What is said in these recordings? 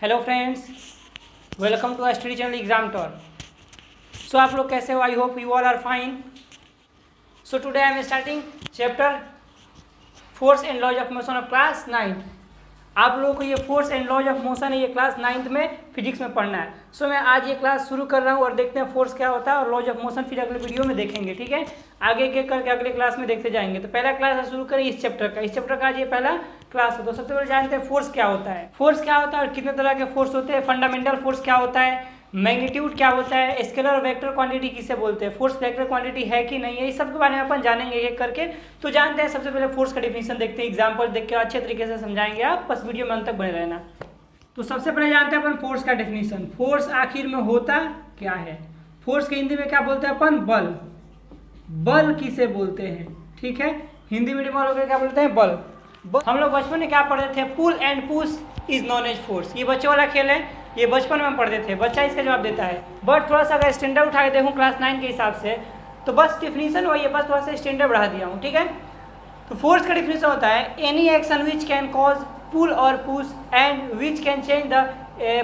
Hello friends, welcome to study channel exam टॉर। So आप लोग कैसे हो? I hope you all are fine. So today I am starting chapter force and laws of motion of class 9। आप लोगों को ये force and laws of motion है, ये क्लास 9th में फिजिक्स में पढ़ना है। सो मैं आज ये क्लास शुरू कर रहा हूँ और देखते हैं फोर्स क्या होता है और लॉज ऑफ मोशन फिर अगले वीडियो में देखेंगे। ठीक है, आगे एक करके अगले क्लास में देखते जाएंगे। तो पहला क्लास शुरू करें इस चैप्टर का आज ये पहला क्लास है। तो सबसे पहले जानते हैं फोर्स क्या होता है। फोर्स क्या होता है और कितने तरह के फोर्स होते हैं, फंडामेंटल फोर्स क्या होता है, मैग्नीट्यूड क्या होता है, स्केलर और वेक्टर क्वांटिटी किसे बोलते हैं, फोर्स वेक्टर क्वांटिटी है कि नहीं है, इस सब के बारे में अपन जानेंगे एक करके। तो जानते हैं, सबसे पहले फोर्स का डिफिनेशन देखते हैं, एग्जांपल देख के अच्छे तरीके से समझाएंगे आप, बस वीडियो में अंत तक बने रहना। तो सबसे पहले जानते हैं अपन फोर्स का डिफिनेशन। फोर्स आखिर में होता क्या है? फोर्स के हिंदी में क्या बोलते हैं अपन? बल। बल किसे बोलते हैं? ठीक है, हिंदी मीडियम वालों क्या बोलते हैं? बल। हम लोग बचपन में क्या पढ़ते थे? Pull and push is known as force. ये बच्चों वाला खेल है, ये बचपन में हम पढ़ते थे। बच्चा इसका जवाब देता है, बट थोड़ा सा अगर स्टैंडर्ड उठा के देखूँ क्लास 9 के हिसाब से तो बस डिफिनीशन वही है, बस थोड़ा सा स्टैंडर्ड बढ़ा दिया हूँ। ठीक है, तो फोर्स का डिफिनीशन होता है any action which can cause pull और push and which can change the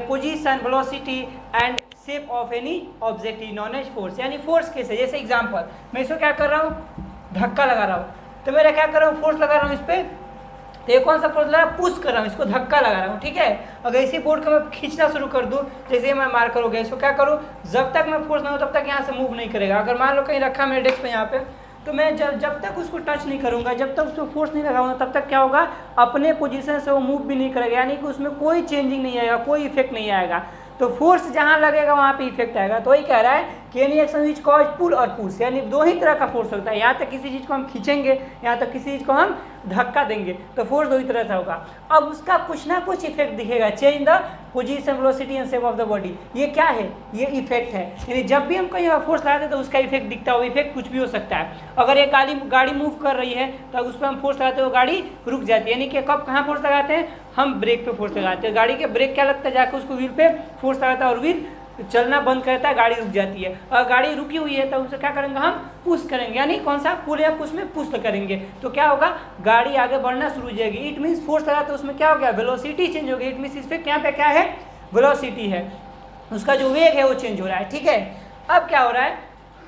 position, velocity and shape of any object is known as force. यानी फोर्स कैसे, जैसे एग्जाम्पल मैं इसको क्या कर रहा हूँ, धक्का लगा रहा हूँ, तो मेरा क्या कर रहा हूँ, फोर्स लगा रहा हूँ इस पर। तो ये कौन सा फोर्स लगा? पुश कर रहा हूँ, इसको धक्का लगा रहा हूँ। ठीक है, अगर इसी बोर्ड को मैं खींचना शुरू कर दूँ, जैसे मैं मार्कर हो गया, इसको क्या करूँ, जब तक मैं फोर्स ना हो तब तक यहाँ से मूव नहीं करेगा। अगर मान लो कहीं रखा मेरे डेस्क पे यहाँ पे, तो मैं जब तक उसको टच नहीं करूँगा, जब तक उसको फोर्स नहीं लगाऊंगा, तब तक क्या होगा, अपने पोजीशन से वो मूव भी नहीं करेगा। यानी कि उसमें कोई चेंजिंग नहीं आएगा, कोई इफेक्ट नहीं आएगा। तो फोर्स जहाँ लगेगा वहाँ पे इफेक्ट आएगा। तो वही कह रहा है कि any action which cause pull और पुश, यानी दो ही तरह का फोर्स होता है। यहाँ तक किसी चीज़ को हम खींचेंगे, यहाँ तक किसी चीज़ को हम धक्का देंगे, तो फोर्स दो ही तरह से होगा। अब उसका कुछ ना कुछ इफेक्ट दिखेगा, change the position, velocity and shape of the body. ये क्या है? ये इफेक्ट है। यानी जब भी हम कहीं फोर्स लगाते हैं तो उसका इफेक्ट दिखता है। वो इफेक्ट कुछ भी हो सकता है। अगर एक गाड़ी मूव कर रही है तो उस पर हम फोर्स लगाते हैं, वो गाड़ी रुक जाती है। यानी कि कब कहाँ फोर्स लगाते हैं? हम ब्रेक पे फोर्स लगाते हैं। गाड़ी के ब्रेक क्या लगता है, जाकर उसको व्हील पे फोर्स लगाता है और व्हील चलना बंद करता है, गाड़ी रुक जाती है। अगर गाड़ी रुकी हुई है तो उसे क्या करेंगे, हम पुश करेंगे। यानी कौन सा? पुल या पुश में पुश करेंगे, तो क्या होगा, गाड़ी आगे बढ़ना शुरू हो जाएगी। इट मीन्स फोर्स लगा तो उसमें क्या हो गया, वेलोसिटी चेंज हो गई। इट मीन्स इस पर यहाँ पे क्या है, वेलोसिटी है, उसका जो वेग है वो चेंज हो रहा है। ठीक है, अब क्या हो रहा है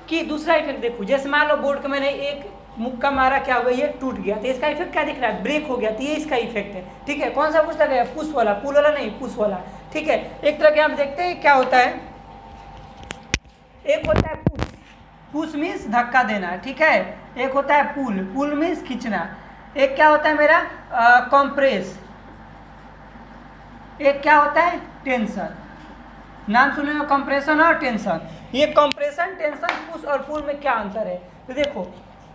कि दूसरा इफेक्ट देखो, जैसे मान लो बोर्ड को मैंने एक मुक्का मारा, क्या हो गया, ये टूट गया, तो इसका इफेक्ट क्या दिख रहा है, ब्रेक हो गया। तो ये इसका इफेक्ट है। ठीक है, कौन सा फोर्स लगा है? पुश वाला, पुल वाला नहीं, पुश वाला। ठीक है, एक तरह के हम देखते हैं क्या होता है। एक होता है पुश, पुश मीन्स धक्का देना। ठीक है, एक होता है पुल, पुल मीन्स खींचना। एक क्या होता है मेरा, कंप्रेस। एक क्या होता है, टेंशन। नाम सुने हो, कंप्रेशन और टेंशन। ये कंप्रेशन, टेंशन, पुश और पुल में क्या अंतर है? तो देखो,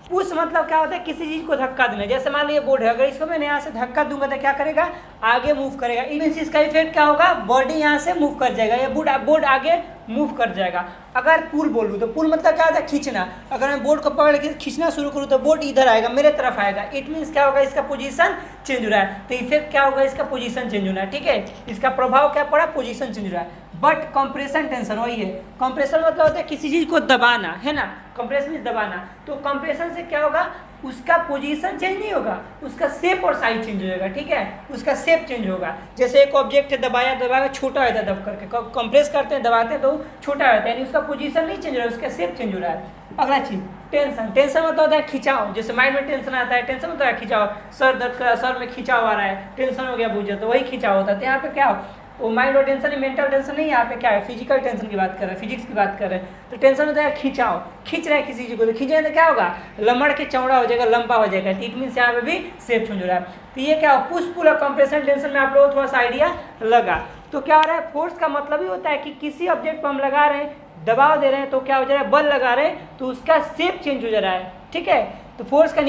पुश मतलब क्या होता है, किसी चीज को धक्का देना। जैसे मान लो ये बोर्ड है, अगर इसको मैं यहाँ से धक्का दूंगा तो क्या करेगा, आगे मूव करेगा। मीन्स इसका इफेक्ट क्या होगा, बॉडी यहाँ से मूव कर जाएगा, या बोर्ड आगे मूव कर जाएगा। अगर पुल बोलूँ तो पुल मतलब क्या होता है, खींचना। अगर मैं बोर्ड को पकड़ के खींचना शुरू करूँ तो बोर्ड इधर आएगा, मेरे तरफ आएगा। इट मीन्स क्या होगा, इसका पोजीशन चेंज हो रहा है। तो इफेक्ट क्या होगा, इसका पोजीशन चेंज होना है। ठीक है, इसका प्रभाव क्या पड़ा, पोजीशन चेंज हो रहा है। बट कंप्रेशन, टेंशन वही है। कंप्रेशन मतलब होता है किसी चीज को दबाना, है ना, कंप्रेशन दबाना। तो कंप्रेशन से क्या होगा, उसका पोजीशन चेंज नहीं होगा, उसका शेप और साइज चेंज हो जाएगा। ठीक है, उसका शेप चेंज होगा। जैसे एक ऑब्जेक्ट है, दबाया छोटा हो जाता है, दब करके कंप्रेस करते हैं, दबाते हैं तो छोटा रहता है, यानी उसका पोजीशन नहीं चेंज हो रहा है, उसका शेप चेंज हो रहा है। अगला चीज टेंशन। टेंशन मतलब होता है खिंचाव। जैसे माइंड में टेंशन आता है, टेंशन होता है खिंचाव, सर दर्द का, सर में खिंचाव आ रहा है, टेंशन हो गया बुझे, तो वही खिंचाव होता है। तो यहाँ पे क्या, वो माइंड और टेंशन, मेंटल टेंशन नहीं, यहाँ पे क्या है, फिजिकल टेंशन की बात कर रहे हैं, फिजिक्स की बात कर रहे हैं। तो टेंशन होता है खिंचाव, खींच रहे हैं किसी चीज को, तो खींचे तो क्या होगा, लमड़ के चौड़ा हो जाएगा, लंबा हो जाएगा। इट मीन्स यहाँ पे भी शेप चेंज हो रहा है। तो ये क्या, पुश पुल और कंप्रेशन, टेंशन में आप लोगों को थोड़ा सा आइडिया लगा। तो क्या हो रहा है, फोर्स का मतलब ही होता है कि किसी ऑब्जेक्ट को हम लगा रहे हैं, दबाव दे रहे हैं, तो क्या हो जा रहा है, बल लगा रहे हैं, तो उसका शेप चेंज हो जा रहा है। ठीक है, तो फोर्स का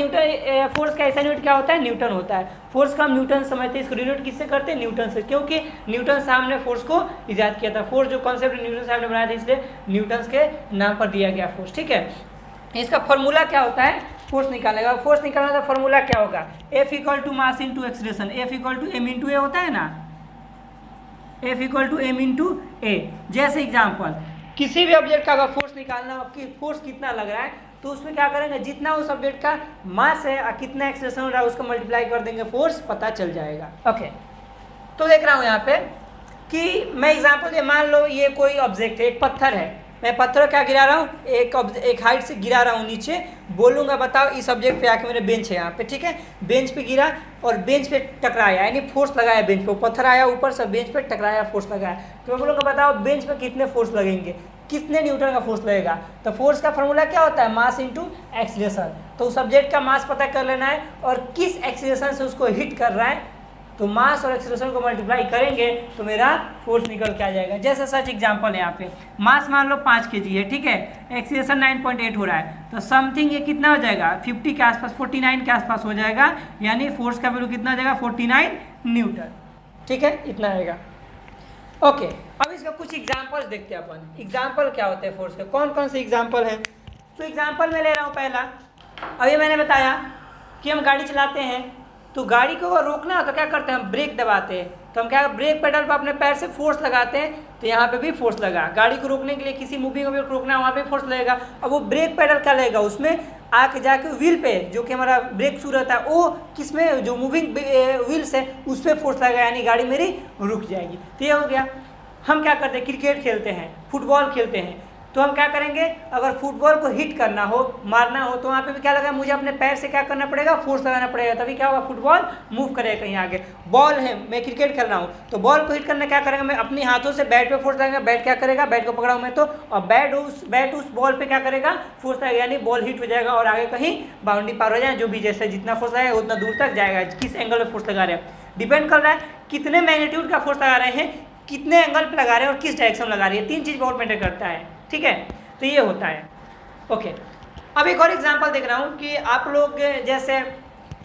ऐसा यूनिट क्या होता है, न्यूटन होता है। फोर्स का हम न्यूटन समझते हैं, इसको रिलेट किससे करते हैं, न्यूटन से, क्योंकि न्यूटन साहब ने फोर्स को इजाद किया था। फोर्स जो कॉन्सेप्ट न्यूटन साहब ने बनाया था, इसलिए न्यूटन के नाम पर दिया गया फोर्स। ठीक है, इसका फॉर्मूला क्या होता है, फोर्स निकालने का, फोर्स निकालना तो फॉर्मूला क्या होगा, F equal to mass into acceleration. F equal to M into A होता है ना, F equal to M into A. जैसे एग्जाम्पल, किसी भी ऑब्जेक्ट का अगर फोर्स निकालना हो कि फोर्स कितना लग रहा है, तो उसमें क्या करेंगे, जितना उस ऑब्जेक्ट का मास है और कितना एक्सेलेरेशन हो रहा है उसको मल्टीप्लाई कर देंगे, फोर्स पता चल जाएगा। ओके, तो देख रहा हूँ यहाँ पे कि मैं एग्जांपल दे, मान लो ये कोई ऑब्जेक्ट है, एक पत्थर है, मैं पत्थर क्या गिरा रहा हूँ, एक हाइट से गिरा रहा हूँ नीचे, बोलूँगा बताओ इस ऑब्जेक्ट पे आके मेरे बेंच है यहाँ पे, ठीक है, बेंच पे गिरा और बेंच पे टकराया, यानी फोर्स लगाया बेंच पे, पत्थर आया ऊपर से बेंच पे टकराया, फोर्स लगाया, तो मैं बोलूँगा बताओ बेंच पे कितने फोर्स लगेंगे, कितने न्यूटन का फोर्स लगेगा। तो फोर्स का फॉर्मूला क्या होता है, मास इंटू एक्सीलरेशन। तो उस ऑब्जेक्ट का मास पता कर लेना है और किस एक्सीलरेशन से उसको हिट कर रहा है, तो मास और एक्सीलरेशन को मल्टीप्लाई करेंगे तो मेरा फोर्स निकल के आ जाएगा। जैसे सच एग्जांपल है यहाँ पे, मास मान लो 5 kg है, ठीक है, एक्सीलरेशन 9.8 हो रहा है, तो समथिंग ये कितना हो जाएगा, 50 के आसपास, 49 के आसपास हो जाएगा, यानी फोर्स का वैल्यू कितना आ जाएगा, 49 न्यूटन, ठीक है, इतना आएगा। ओके, अब इसका कुछ एग्जाम्पल्स देखते हैं अपन, एग्जाम्पल क्या होते हैं फोर्स के, कौन कौन से एग्जाम्पल हैं। तो एग्जाम्पल मैं ले रहा हूँ पहला, अभी मैंने बताया कि हम गाड़ी चलाते हैं, तो गाड़ी को अगर रोकना हो तो क्या करते हैं, हम ब्रेक दबाते हैं, तो हम क्या ब्रेक पेडल पर अपने पैर से फोर्स लगाते हैं, तो यहाँ पे भी फोर्स लगा, गाड़ी को रोकने के लिए किसी मूविंग ऑब्जेक्ट को रोकना है वहाँ पे फोर्स लगेगा। अब वो ब्रेक पेडल क्या लगेगा, उसमें आके जाके व्हील पे जो कि हमारा ब्रेक शू रहता है, वो किसमें, जो मूविंग व्हील्स है उस पर फोर्स लगेगा, यानी गाड़ी मेरी रुक जाएगी। तो ये हो गया। हम क्या करते हैं, क्रिकेट खेलते हैं, फुटबॉल खेलते हैं, तो हम क्या करेंगे, अगर फुटबॉल को हिट करना हो, मारना हो, तो वहाँ पे भी क्या लगा, मुझे अपने पैर से क्या करना पड़ेगा, फोर्स लगाना पड़ेगा, तभी क्या होगा, फुटबॉल मूव करेगा कहीं आगे। बॉल है, मैं क्रिकेट खेल रहा हूँ, तो बॉल को हिट करना क्या करेंगे, मैं अपने हाथों से बैट पे फोर्स लगाएंगे, बैट क्या करेगा, बैट को पकड़ा हूँ मैं तो, और बैट उस बॉल पे क्या करेगा, फोर्स लगाएगा, यानी बॉल हिट हो जाएगा और आगे कहीं बाउंड्री पार हो जाए, जो भी जैसे जितना फोर्स लगाएगा उतना दूर तक जाएगा। किस एंगल में फोर्स लगा रहे हैं, डिपेंड कर रहा है कितने मैग्नीट्यूड का फोर्स लगा रहे हैं, कितने एंगल पे लगा रहे हैं और किस डायरेक्शन में लगा रही है, 3 चीज़ बहुत मैटर करता है, ठीक है। तो ये होता है। ओके, अब एक और एग्जांपल देख रहा हूँ कि आप लोग जैसे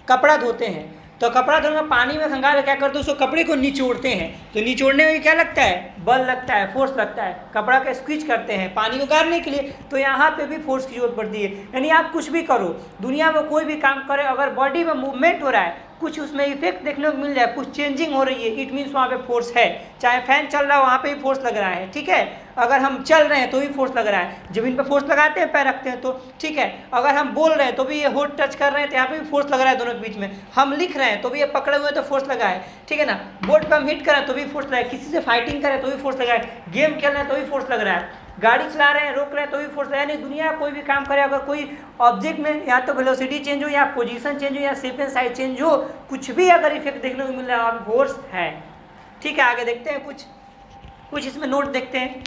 कपड़ा धोते हैं, तो कपड़ा धोने पानी में खंगाल क्या करते हैं, उसको कपड़े को निचोड़ते हैं, तो निचोड़ने में क्या लगता है, बल लगता है, फोर्स लगता है, कपड़ा का स्क्वीज करते हैं पानी को गाड़ने के लिए, तो यहाँ पे भी फोर्स की जरूरत पड़ती है। यानी आप कुछ भी करो, दुनिया में कोई भी काम करे, अगर बॉडी में मूवमेंट हो रहा है, कुछ उसमें इफेक्ट देखने को मिल जाए, कुछ चेंजिंग हो रही है, इट मीन्स वहाँ पे फोर्स है। चाहे फैन चल रहा है वहाँ पे भी फोर्स लग रहा है, ठीक है, अगर हम चल रहे हैं तो भी फोर्स लग रहा है, जमीन पे फोर्स लगाते हैं पैर रखते हैं तो, ठीक है, अगर हम बोल रहे हैं तो भी ये होठ टच कर रहे हैं तो यहाँ पे भी फोर्स लग रहा है दोनों के बीच में, हम लिख रहे हैं तो भी ये पकड़े हुए तो फोर्स लगा है, ठीक है ना, बोर्ड पर हम हिट करें तो भी फोर्स लगा है, किसी से फाइटिंग करें तो भी फोर्स लगा है, गेम खेल रहे हैं तो भी फोर्स लग रहा है, गाड़ी चला रहे हैं रोक रहे हैं तो भी फोर्स लगा है। दुनिया कोई भी काम करे, अगर कोई ऑब्जेक्ट में या तो वेलोसिटी चेंज हो या पोजीशन चेंज हो या शेप एंड साइज चेंज हो, कुछ भी अगर इफेक्ट देखने को मिल रहा है वहाँ पे फोर्स है, ठीक है। आगे देखते हैं, कुछ इसमें नोट देखते हैं,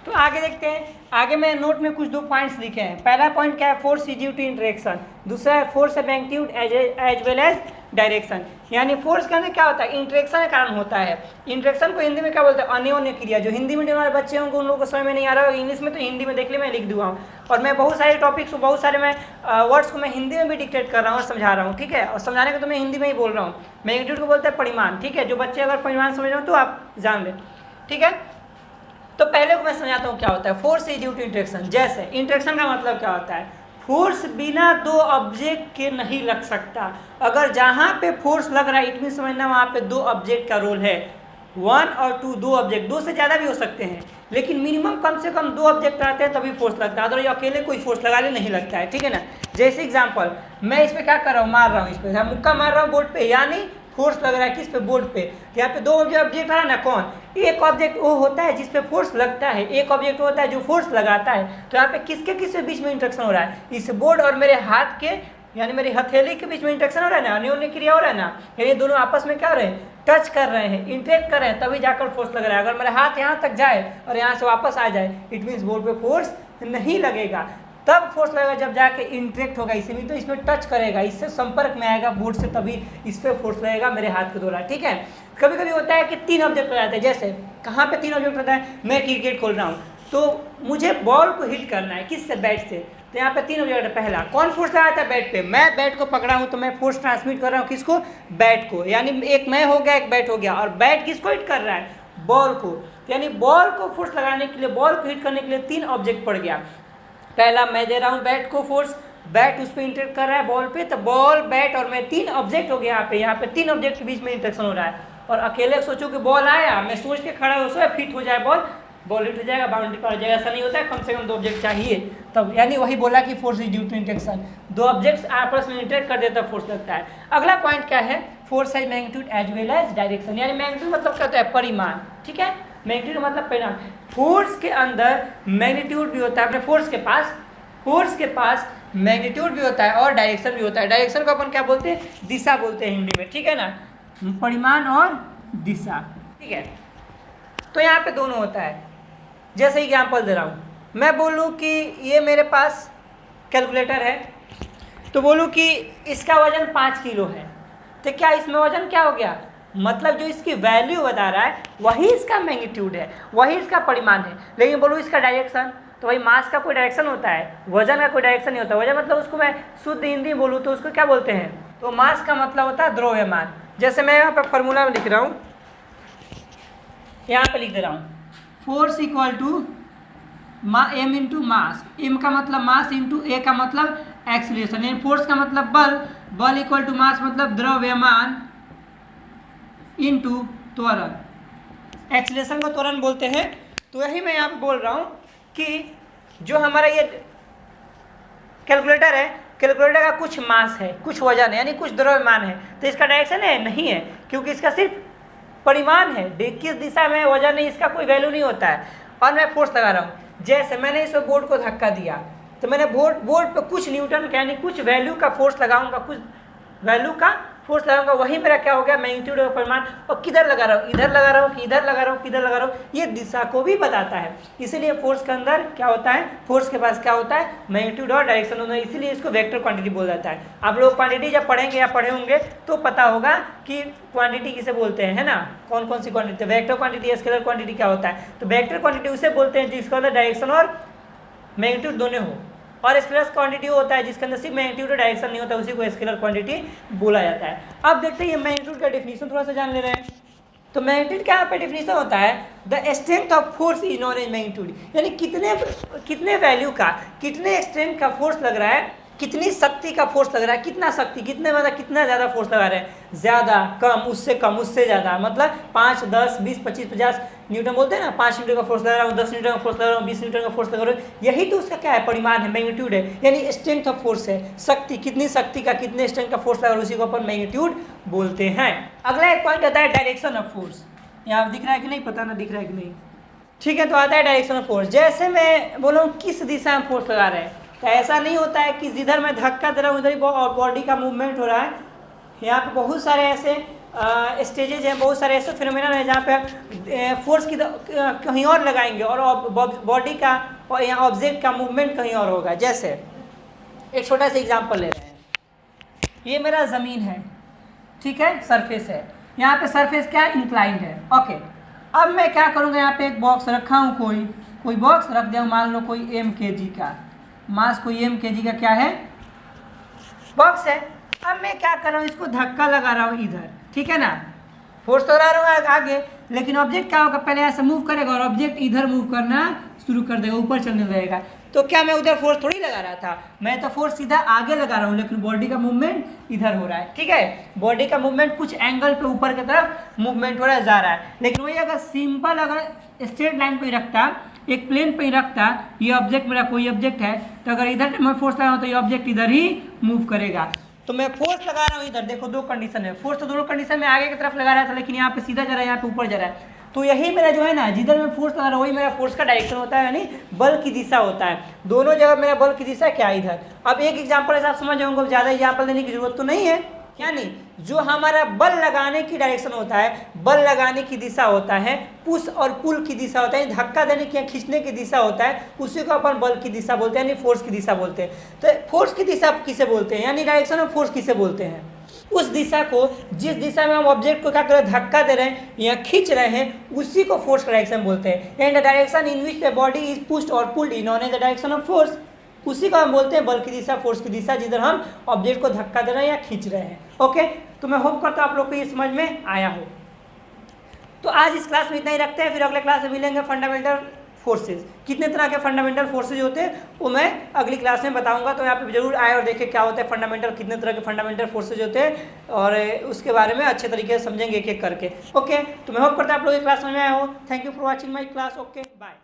तो आगे देखते हैं। आगे मैं नोट में कुछ 2 पॉइंट्स लिखे हैं। पहला पॉइंट क्या है, force is due to interaction, दूसरा है फोर्स है magnitude as well as direction. यानी फोर्स के अंदर क्या होता है, इंटरेक्शन के कारण होता है। इंटरेक्शन को हिंदी में क्या बोलते हैं, अन्योन्य क्रिया। जो हिंदी मीडियम वाले बच्चे होंगे उन लोगों को समझ में नहीं आ रहा होगा, इंग्लिश में तो हिंदी में देख ले मैं लिख दूंगा हूँ, और मैं बहुत सारे टॉपिक्स को, बहुत सारे मैं वर्ड्स को मैं हिंदी में भी डिक्टेट कर रहा हूँ और समझा रहा हूँ, ठीक है, और समझाने को तो मैं हिंदी में ही बोल रहा हूँ। मैग्नीट्यूड को बोलते हैं परिमाण, ठीक है, जो बच्चे अगर परिमाण समझ रहे हो तो आप जान लें, ठीक है। तो पहले को मैं समझाता हूँ क्या होता है force is due to interaction. जैसे इंटरेक्शन का मतलब क्या होता है, फोर्स बिना 2 ऑब्जेक्ट के नहीं लग सकता। अगर जहाँ पे फोर्स लग रहा है इट मीन समझना वहाँ पे 2 ऑब्जेक्ट का रोल है, 1 और 2, 2 ऑब्जेक्ट, 2 से ज़्यादा भी हो सकते हैं, लेकिन मिनिमम कम से कम 2 ऑब्जेक्ट रहते हैं तभी फोर्स लगता है, अगर अकेले कोई फोर्स लगा ले नहीं लगता है, ठीक है ना। जैसे एग्जाम्पल, मैं इस पर क्या कर रहा हूँ, मार रहा हूँ, इस पर मुक्का मार रहा हूँ बोर्ड पे, यानी फोर्स लग रहा है किस पे, बोर्ड पे। यहाँ पे 2 ऑब्जेक्ट है ना, कौन, एक ऑब्जेक्ट वो होता है जिस पे फोर्स लगता है, एक ऑब्जेक्ट होता है जो फोर्स लगाता है। तो यहाँ पे किसके बीच में इंटरेक्शन हो रहा है, इस बोर्ड और मेरे हाथ के यानी मेरी हथेली के बीच में इंटरेक्शन हो रहा है ना, अन्योन्य क्रिया हो रहा है ना, यानी दोनों आपस में क्या हो रहे हैं, टच कर रहे हैं, इंटरेक्ट कर रहे हैं, तभी जाकर फोर्स लग रहा है। अगर मेरा हाथ यहाँ तक जाए और यहाँ से वापस आ जाए इट मीन्स बोर्ड पे फोर्स नहीं लगेगा, तब फोर्स लगेगा जब जाके इंटरेक्ट होगा, इसे भी तो इसमें टच करेगा, इससे संपर्क में आएगा बोर्ड से, तभी इस पर फोर्स लगेगा मेरे हाथ के द्वारा, ठीक है। कभी कभी होता है कि 3 ऑब्जेक्ट हो जाते हैं। जैसे कहाँ पे 3 ऑब्जेक्ट होता है, मैं क्रिकेट खेल रहा हूँ तो मुझे बॉल को हिट करना है, किससे, बैट से, तो यहाँ पे 3 ऑब्जेक्ट है। पहला कौन फोर्स लगाता है, बैट पे, मैं बैट को पकड़ा हूँ तो मैं फोर्स ट्रांसमिट कर रहा हूँ किसको, बैट को, यानी एक मैं हो गया एक बैट हो गया, और बैट किसको हिट कर रहा है, बॉल को, यानी बॉल को फोर्स लगाने के लिए, बॉल को हिट करने के लिए 3 ऑब्जेक्ट पड़ गया। पहला मैं दे रहा हूँ बैट को फोर्स, बैट उस पर इंटरेक्ट कर रहा है बॉल पे, तो बॉल, बैट और मैं 3 ऑब्जेक्ट हो गया यहाँ पे 3 ऑब्जेक्ट के बीच में इंटरेक्शन हो रहा है। और अकेले सोचो कि बॉल आया, मैं सोच के खड़ा हो सो फिट हो जाए बॉल हिट हो जाएगा, बाउंड्री पर हो जाएगा, ऐसा नहीं होता है, कम से कम 2 ऑब्जेक्ट चाहिए तब, यानी वही बोला कि force is due to interaction, 2 objects आपस में इंटरेक्ट कर देता फोर्स लगता है। अगला पॉइंट क्या है, फोर्स है magnitude as well as direction, यानी मैग्नीट्यूड मतलब क्या होता है, परिमाण, ठीक है, मैग्नीट्यूड मतलब परिमाण। फोर्स के अंदर मैग्नीट्यूड भी होता है, अपने फोर्स के पास मैग्नीट्यूड भी होता है और डायरेक्शन भी होता है। डायरेक्शन को अपन क्या बोलते हैं, दिशा बोलते हैं हिंदी में, ठीक है ना, परिमाण और दिशा, ठीक है। तो यहाँ पे दोनों होता है। जैसे एग्जाम्पल दे रहा हूँ, मैं बोलूँ कि ये मेरे पास कैलकुलेटर है, तो बोलूँ कि इसका वजन 5 किलो है, तो क्या इसमें वजन क्या हो गया, मतलब जो इसकी वैल्यू बता रहा है वही इसका मैग्नीट्यूड है, वही इसका परिमाण है। लेकिन बोलूँ इसका डायरेक्शन, तो भाई मास का कोई डायरेक्शन होता है, वजन का कोई डायरेक्शन नहीं होता। वजन मतलब उसको मैं शुद्ध हिंदी बोलूँ तो उसको क्या बोलते हैं, तो मास का मतलब होता है द्रव्यमान। जैसे मैं यहाँ पर फॉर्मूला में लिख रहा हूँ, यहाँ पे लिख दे रहा हूँ, force equal to M into mass, M का मतलब मास इंटू ए का मतलब एक्सीलरेशन, यानी फोर्स का मतलब बल, बल इक्वल टू मास मतलब द्रव्यमान इंटू त्वरण, एक्सीलरेशन को त्वरण बोलते हैं। तो यही मैं यहाँ पे बोल रहा हूँ कि जो हमारा ये कैलकुलेटर है, कैलकुलेटर का कुछ मास है, कुछ वजन है, यानी कुछ द्रव्यमान है, तो इसका डायरेक्शन है नहीं है, क्योंकि इसका सिर्फ परिमाण है, किस दिशा में वजन है इसका कोई वैल्यू नहीं होता है। और मैं फोर्स लगा रहा हूँ, जैसे मैंने इस बोर्ड को धक्का दिया, तो मैंने बोर्ड पे कुछ न्यूटन का यानी कुछ वैल्यू का फोर्स लगाऊंगा, कुछ वैल्यू का फोर्स लगाऊंगा, वही मेरा क्या हो गया, मैग्नीट्यूड और परिमाण। और किधर लगा रहा हूँ, इधर लगा रहा हूँ, इधर लगा रहा हूँ, किधर लगा रहा हूँ, ये दिशा को भी बताता है। इसीलिए फोर्स के अंदर क्या होता है, फोर्स के पास क्या होता है, मैग्नीट्यूड और डायरेक्शन होता है, इसीलिए इसको वेक्टर क्वांटिटी बोला जाता है। आप लोग क्वांटिटी जब पढ़ेंगे या पढ़े होंगे तो पता होगा कि क्वांटिटी किसे बोलते हैं, है ना, कौन कौन सी quantity, vector quantity, scalar quantity क्या होता है। तो वेक्टर क्वांटिटी उसे बोलते हैं जिसके अंदर डायरेक्शन और मैग्नीट्यूड दोनों हो, और स्केलर क्वांटिटी होता है जिसके अंदर सिर्फ मैग्नीट्यूड और डायरेक्शन नहीं होता, उसी को स्केलर क्वांटिटी बोला जाता है। अब देखते हैं ये मैग्नीट्यूड का डेफिनेशन थोड़ा सा जान ले रहे हैं। तो मैग्नीट्यूड का यहाँ पे डेफिनेशन होता है, the strength of force is known as magnitude, यानी कितने वैल्यू का, कितने स्ट्रेंथ का फोर्स लग रहा है, कितनी शक्ति का फोर्स लग रहा है, कितना शक्ति, कितने मतलब कितना ज़्यादा फोर्स लगा रहे हैं, ज़्यादा, कम, उससे ज़्यादा, मतलब 5, 10, 20, 25, 50 न्यूटन बोलते हैं ना, 5 न्यूटन का फोर्स लगा रहा हूँ, 10 न्यूटन का फोर्स लगा रहा हूँ, 20 न्यूटन का फोर्स लगा रहा हूँ, यही तो उसका क्या है, परिमाण है, मैग्नीट्यूड है, यानी स्ट्रेंथ ऑफ फोर्स है, शक्ति, कितनी शक्ति का, कितने स्ट्रेंथ का फोर्स लगा रहा है, उसी को अपन मैग्नीट्यूड बोलते हैं। अगला एक पॉइंट आता है डायरेक्शन ऑफ फोर्स, यहाँ दिख रहा है कि नहीं, पता ना दिख रहा है कि नहीं, ठीक है। तो आता है डायरेक्शन ऑफ फोर्स, जैसे मैं बोलूँ किस दिशा में फोर्स लगा रहे हैं, तो ऐसा नहीं होता है कि जिधर मैं धक्का दे रहा हूँ उधर ही बॉडी का मूवमेंट हो रहा है। यहाँ पे बहुत सारे ऐसे स्टेजेज हैं, बहुत सारे ऐसे फिनोमेना हैं जहाँ पे फोर्स की कहीं और लगाएंगे और बॉडी का और यहाँ ऑब्जेक्ट का मूवमेंट कहीं और होगा। जैसे एक छोटा सा एग्जांपल ले रहे हैं, ये मेरा ज़मीन है, ठीक है, सरफेस है, यहाँ पे सरफेस क्या है, इंक्लाइंड है, ओके। अब मैं क्या करूँगा, यहाँ पे एक बॉक्स रखा हूँ, कोई बॉक्स रख दिया, मान लो कोई mkg का मास, कोई mkg का क्या है, बॉक्स है। अब मैं क्या कर रहा हूँ, इसको धक्का लगा रहा हूँ इधर, ठीक है ना, फोर्स तो लगा रहा हूँ आगे, लेकिन ऑब्जेक्ट क्या होगा, पहले ऐसे मूव करेगा और ऑब्जेक्ट इधर मूव करना शुरू कर देगा, ऊपर चलने लगेगा। तो क्या मैं उधर फोर्स थोड़ी लगा रहा था, मैं तो फोर्स सीधा आगे लगा रहा हूँ, लेकिन बॉडी का मूवमेंट इधर हो रहा है, ठीक है, बॉडी का मूवमेंट कुछ एंगल पे ऊपर की तरफ मूवमेंट हो रहा है, जा रहा है। लेकिन वही अगर सिंपल, अगर स्ट्रेट लाइन पे रखता, एक प्लेन पे ही रखता, ये ऑब्जेक्ट मेरा कोई ऑब्जेक्ट है, तो अगर इधर मैं फोर्स लगाऊँ तो ये ऑब्जेक्ट इधर ही मूव करेगा। तो मैं फोर्स लगा रहा हूँ इधर, देखो दो कंडीशन है, फोर्स तो दोनों कंडीशन में आगे की तरफ लगा रहा था, लेकिन यहाँ पे सीधा जा रहा है, यहाँ पे ऊपर जा रहा है। तो यही मेरा जो है ना, जिधर मैं फोर्स लगा रहा हूँ वही मेरा फोर्स का डायरेक्शन होता है, यानी बल की दिशा होता है। दोनों जगह मेरा बल की दिशा क्या है, इधर। अब एक एग्जाम्पल ऐसा आप समझ जाऊँगा, ज़्यादा एग्जाम्पल देने की जरूरत तो नहीं है, यानी जो हमारा बल लगाने की डायरेक्शन होता है, बल लगाने की दिशा होता है, पुश और पुल की दिशा होता है, धक्का देने की या खींचने की दिशा होता है, उसी को अपन बल की दिशा बोलते हैं, यानी फोर्स की दिशा बोलते हैं। तो फोर्स की दिशा किसे बोलते हैं, यानी डायरेक्शन ऑफ फोर्स किसे बोलते हैं, उस दिशा को, जिस दिशा में हम ऑब्जेक्ट को क्या कर रहे हैं, धक्का दे रहे हैं या खींच रहे हैं, उसी को फोर्स का डायरेक्शन बोलते हैं। And the direction in which the body is pushed और pulled in on the direction of force, उसी को हम बोलते हैं बल की दिशा, फोर्स की दिशा, जिधर हम ऑब्जेक्ट को धक्का दे रहे हैं या खींच रहे हैं। ओके, तो मैं होप करता हूँ आप लोग को ये समझ में आया हो। तो आज इस क्लास में इतना ही रखते हैं, फिर अगले क्लास में मिलेंगे फंडामेंटल फोर्सेज। कितने तरह के फंडामेंटल फोर्सेज होते हैं वो मैं अगली क्लास में बताऊंगा, तो यहाँ पे जरूर आए और देखें क्या होता है फंडामेंटल, कितने तरह के फंडामेंटल फोर्सेज होते हैं, और उसके बारे में अच्छे तरीके से समझेंगे एक एक करके। ओके, तो मैं होप करता हूँ आप लोग ये क्लास समझ में आया हो। Thank you for watching my class. Okay, bye.